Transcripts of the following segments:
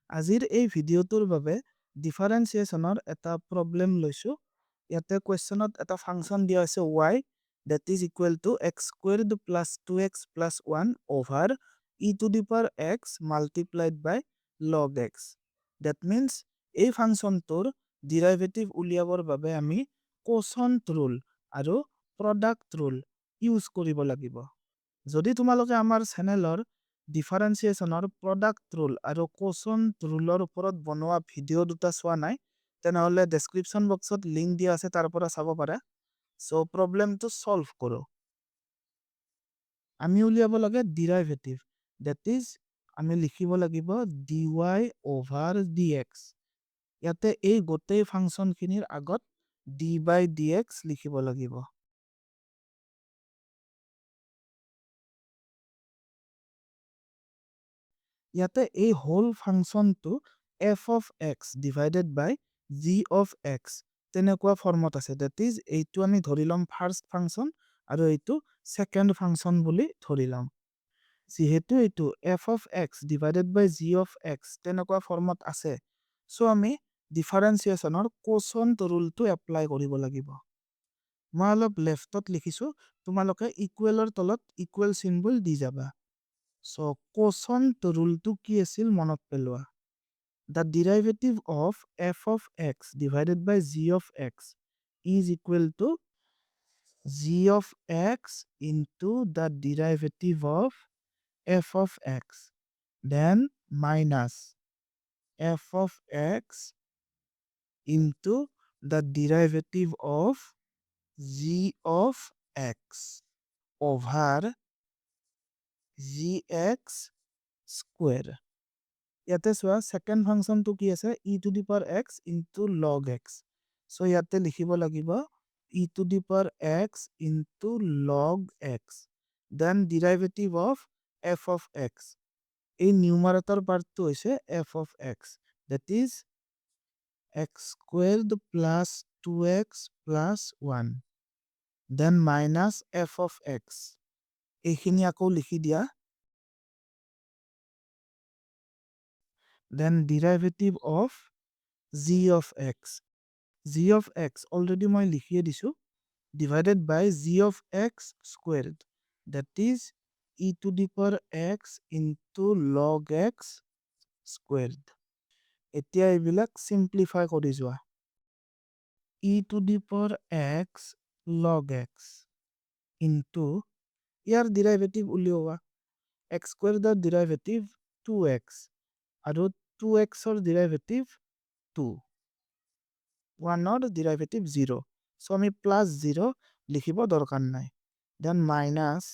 আজিৰ এই ভিডিঅ'টোৰ বাবে ডিফাৰেন্সিয়েশ্যনৰ এটা প্ৰব্লেম লৈছো। ইয়াতে কুৱেশ্যনত এটা ফাংচন দিয়া হৈছে y that is equal to x squared plus 2x plus 1 over e to the power x multiplied by log x. That means এই ফাংচনটোৰ ডেৰিভেটিভ উলিয়াবৰ বাবে আমি কোচন্ট ৰুল আৰু প্ৰডাক্ট ৰুল ইউজ কৰিব লাগিব। যদি তোমালোকে আমাৰ চেনেলৰ ডিফাৰেন্সিয়েশ্যনৰ প্ৰডাক্ট ৰুল আৰু কোচন্ট ৰুলৰ ওপৰত বনোৱা ভিডিঅ' দুটা চোৱা নাই তেনেহ'লে ডেছক্ৰিপশ্যন বক্সত লিংক দিয়া আছে তাৰ পৰা চাব পাৰা। সো প্ৰব্লেমটো সলভ কৰোঁ। আমি উলিয়াব লাগে ডেৰিভেটিভ দ্যাট ইজ আমি লিখিব লাগিব dy over dx। ইয়াতে এই গোটেই ফাংচনখিনিৰ আগত d by dx লিখিব লাগিব। ইয়াতে এই হোল ফাংচনটো f of x divided by g of x তেনেকুৱা ফৰ্মত আছে। দ্যাট ইজ এইটো আমি ধৰি ল'ম ফাৰ্ষ্ট ফাংচন আৰু এইটো সেকেন্ড ফাংচন বুলি ধৰি ল'ম। যিহেতু এইটো f of x divided by g of x তেনেকুৱা ফৰ্মত আছে, সো আমি ডিফাৰেন্সিয়েশ্যনৰ কোচন্ট ৰুলটো এপ্লাই কৰিব লাগিব। মই অলপ লেফটত লিখিছো, তোমালোকে ইকুৱেলৰ তলত ইকুৱেল চিম্বল দি যাবা। সো কোচন্ট ৰুলটো কি আছিল মনত পেলোৱা। The derivative of f of x divided by g of x is equal to g of x into the derivative of f of x, then minus f of x into the derivative of g of x over gx square. ইয়াতে চোৱা second ফাংচনটো কি আছে e to the power x into log x। So ইয়াতে লিখিব লাগিব e to the power x into log x, then derivative of f of x। এই নিউমাৰেটৰ পাৰ্টটো হৈছে f of x, that is x squared plus 2x plus 1, then minus f of x। এইখিনি আকৌ লিখি দিয়া। Then derivative of g of x। g of x already মই লিখিয়ে দিছো, divided by g of x squared, that is e to the power x into log x squared। এতিয়া এইবিলাক simplify কৰি যোৱা। e to the power x log x into year derivative উলিওৱা। x squared ৰ derivative 2x আৰু 2x ৰ derivative 2, 1 ৰ derivative 0। So আমি প্লাস 0 লিখিব দৰকাৰ নাই। Then minus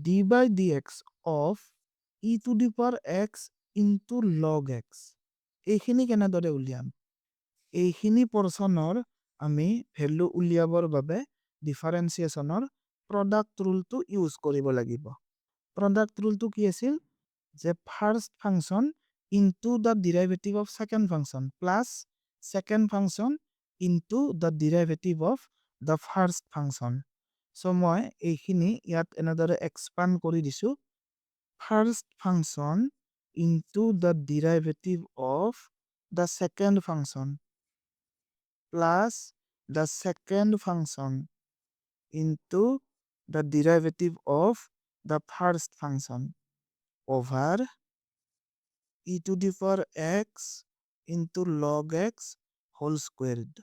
d by dx of e to the power x into log x। এইখিনি কেনেদৰে উলিয়াম? এইখিনি পৰ্চনৰ আমি ভ্যালু উলিয়াবৰ বাবে ডিফাৰেন্সিয়েশ্যনৰ প্ৰডাক্ট ৰুলটো ইউজ কৰিব লাগিব। প্ৰডাক্ট ৰুলটো কি আছিল? যে first function into the derivative of second function plus second function into the derivative of the first function। So মই এইখিনি ইয়াত এনেদৰে এক্সপান্ড কৰি দিছো। First function into the derivative of the second function plus the second function into the derivative of the first function over e to the power x into log x whole squared।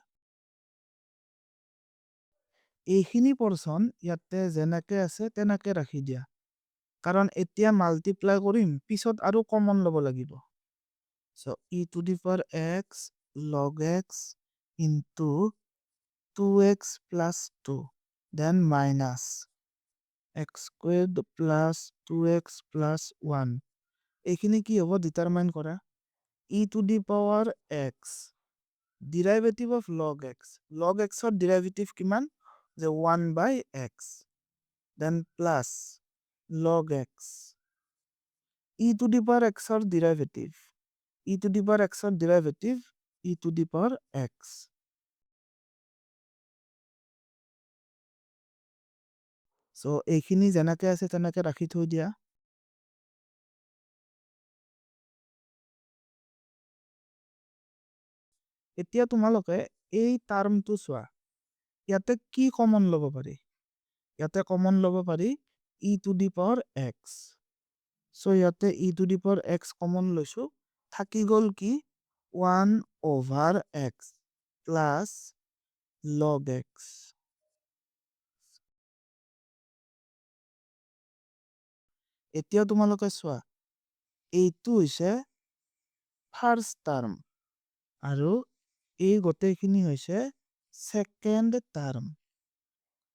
এইখিনি portion ইয়াতে যেনেকে আছে তেনেকে ৰাখি দিয়া, কাৰণ এতিয়া multiply কৰিম, পিছত আৰু কমন ল'ব লাগিব। So e to the power x log x into 2x plus 2, then minus x squared plus 2x plus 1। এইখিনি কি হ'ব ডিটাৰমাইন কৰা। e to the power x derivative of log x, log x ৰ derivative কিমান? যে 1 by x, then plus log x e to the power x ৰ derivative, e to the power x ৰ derivative e to the power x। So এইখিনি যেনেকে আছে তেনেকে ৰাখি থৈ দিয়া। এতিয়া তোমালোকে এই টাৰ্মটো চোৱা ইয়াতে কি কমন ল'ব পাৰি ইয়াতে কমন ল'ব পাৰি e to the power x so ইয়াতে e to the power x common লৈছো থাকি গ'ল কি 1 over x plus log x এতিয়া তোমালোকে চোৱা এইটো হৈছে ফাৰ্ষ্ট টাৰ্ম আৰু এই গোটেইখিনি হৈছে second term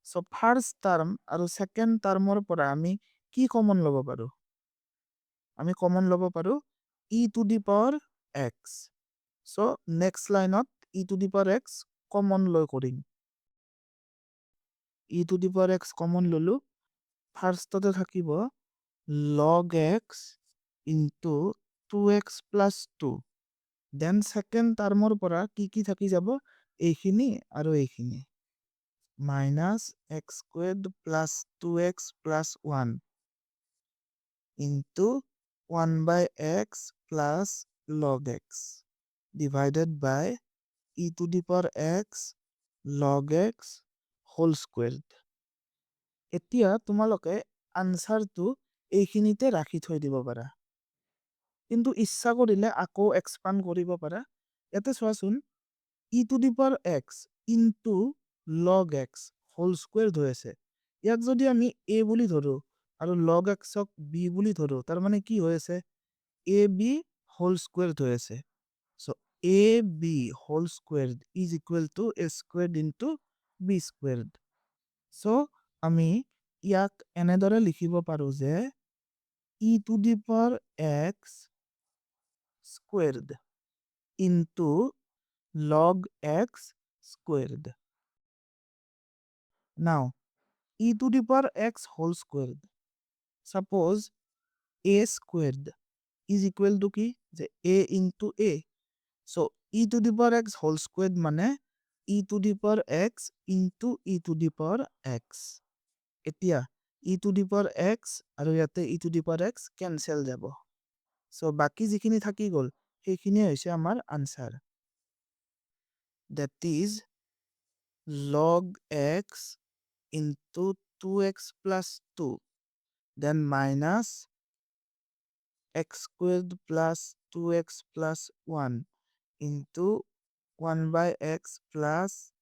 so first term আৰু সেকেন্ড টাৰ্মৰ পৰা আমি কি কমন ল'ব পাৰো আমি কমন ল'ব পাৰো e to the power x so next লাইনত e to the power x common লৈ কৰিম e to the power x common ললো ফাৰ্ষ্টতে থাকিব log x into 2x plus 2 then second টাৰ্মৰ পৰা কি থাকি যাব এইখিনি আৰু এইখিনি minus x squared plus 2x plus 1 into 1 by x plus log x divided by e to the power x log x whole squared এতিয়া তোমালোকে আনসাৰটো এইখিনিতে ৰাখি থৈ দিব পাৰা কিন্তু ইচ্ছা কৰিলে আকৌ এক্সপান্ড কৰিব পাৰা ইয়াতে চোৱাচোন e to the power x into log x whole squared হৈ আছে ইয়াক যদি আমি a বুলি ধৰো আৰু log x ক b বুলি ধৰো তাৰ মানে কি হৈ আছে ab whole squared হৈ আছে so ab whole squared is equal to a squared into b squared so আমি ইয়াক এনেদৰে লিখিব পাৰো যে e to the power x squared into log x squared. Now, e to the power x whole squared. Suppose a squared is equal to ki? A into a. So, e to the power x whole squared mane e to the power x into e to the power x. Etia, e to the power x aru yate e to the power x cancel jabo. So, baki jikhini thaki gol, hekhini hoise amar answer. That is log x into 2x plus 2 then minus x squared plus 2x plus 1 into 1 by x plus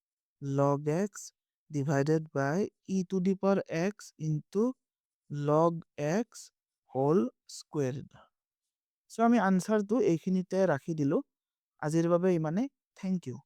log x divided by e to the power x into log x whole squared. So আমি আনসাৰটো এইখিনিতে ৰাখি দিলো আজিৰ বাবে ইমানে thank U